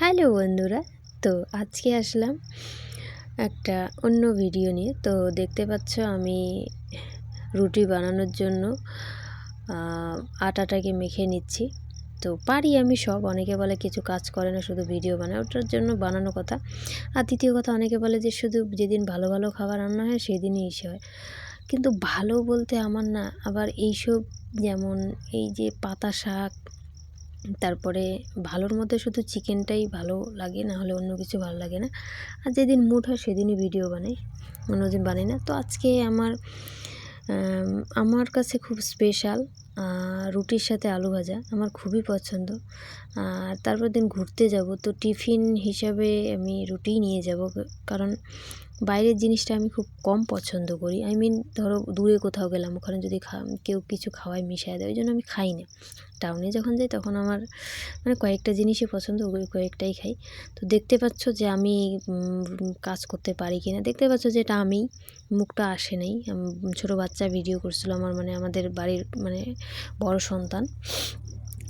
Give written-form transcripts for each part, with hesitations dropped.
Hello বন্ধুরা, তো আজকে আসলাম একটা অন্য ভিডিও নিয়ে। তো দেখতে পাচ্ছ আমি রুটি বানানোর জন্য আটাটাকে মেখে নিচ্ছি। তো পারি আমি সব, অনেকে বলে কিছু কাজ করে না, শুধু ভিডিও বানায়, ওটার জন্য বানানো কথা। আর দ্বিতীয় কথা, অনেকে বলে যে শুধু যেদিন ভালো ভালো খাবার রান্না হয় সেদিনই ইসে হয়, কিন্তু ভালো বলতে আমার না, আবার এইসব যেমন এই যে পাতা শাক, তারপরে ভালোর মধ্যে শুধু চিকেনটাই ভালো লাগে, না হলে অন্য কিছু ভালো লাগে না। আর যেদিন মুড হয় সেদিনই ভিডিও বানাই, অন্যদিন বানাই না। তো আজকে আমার কাছে খুব স্পেশাল রুটির সাথে আলু ভাজা আমার খুবই পছন্দ। আর তারপর দিন ঘুরতে যাব, তো টিফিন হিসাবে আমি রুটিই নিয়ে যাব, কারণ বাইরের জিনিসটা আমি খুব কম পছন্দ করি। ধরো দূরে কোথাও গেলাম, ওখানে যদি কেউ কিছু খাওয়ায় মিশিয়ে দেয়, ওই জন্য আমি খাই না। টাউনে যখন যাই তখন আমার কয়েকটা জিনিসই পছন্দ, ওই কয়েকটাই খাই। তো দেখতে পাচ্ছ যে আমি কাজ করতে পারি কি না, দেখতে পাচ্ছ যে এটা আমি, মুখটা আসে নাই। ছোটো বাচ্চা ভিডিও করছিল আমাদের বাড়ির বড় সন্তান,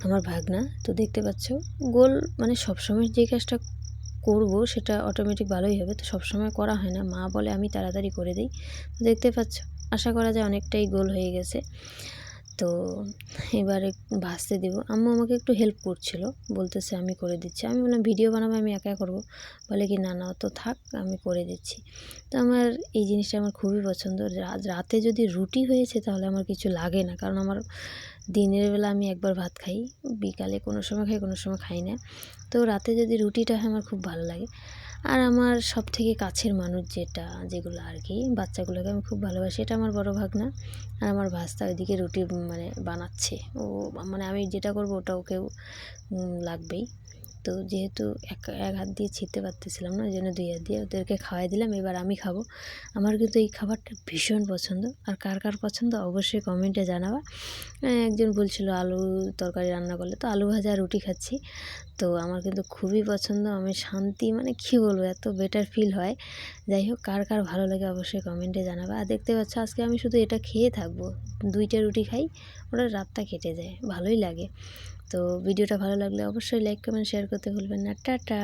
আমার ভাগনা। তো দেখতে পাচ্ছ গোল, সবসময় যে কাজটা করব সেটা অটোমেটিক ভালোই হবে, তো সবসময় করা হয় না। মা বলে আমি তাড়াতাড়ি করে দিই। তো দেখতে পাচ্ছ, আশা করা যায় অনেকটাই গোল হয়ে গেছে। তো এবারে ভাজতে দেব। আম্মু আমাকে একটু হেল্প করছিল, বলতেছে আমি করে দিচ্ছি। আমি বললাম ভিডিও বানাবো, আমি একা করব। বলে কি না না, তো থাক, আমি করে দিচ্ছি। তো আমার এই জিনিসটা আমার খুবই পছন্দ। রাতে যদি রুটি হয়েছে তাহলে আমার কিছু লাগে না, কারণ আমার দিনের বেলা আমি একবার ভাত খাই, বিকালে কোনো সময় খাই, কোনো সময় খাই না। তো রাতে যদি রুটিটা হয় আমার খুব ভালো লাগে। আর আমার সবথেকে কাছের মানুষ যেগুলো আর কি, বাচ্চাগুলোকে আমি খুব ভালোবাসি। এটা আমার বড় ভাগনা, আর আমার ভাস্তা ওইদিকে রুটি বানাচ্ছে। ও আমি যেটা করব ওটা ওকেও লাগবেই। তো যেহেতু এক হাত দিয়ে ছিঁড়তে পারতেছিলাম না, ওই জন্য 2 হাত দিয়ে ওদেরকে খাওয়াই দিলাম। এবার আমি খাবো। আমার কিন্তু এই খাবারটা ভীষণ পছন্দ। আর কার কার পছন্দ অবশ্যই কমেন্টে জানাবা। একজন বলছিল আলু তরকারি রান্না করলে, তো আলু ভাজা রুটি খাচ্ছি। তো আমার কিন্তু খুবই পছন্দ, আমি শান্তি, কী বলবো, এত বেটার ফিল হয়। যাই হোক, কার কার ভালো লাগে অবশ্যই কমেন্টে জানাবা। আর দেখতে পাচ্ছ আজকে আমি শুধু এটা খেয়ে থাকবো, 2টা রুটি খাই, ওটা রাতটা কেটে যায়, ভালোই লাগে। তো ভিডিওটা ভালো লাগলে অবশ্যই লাইক কমেন্ট শেয়ার করতে ভুলবেন না। টাটা।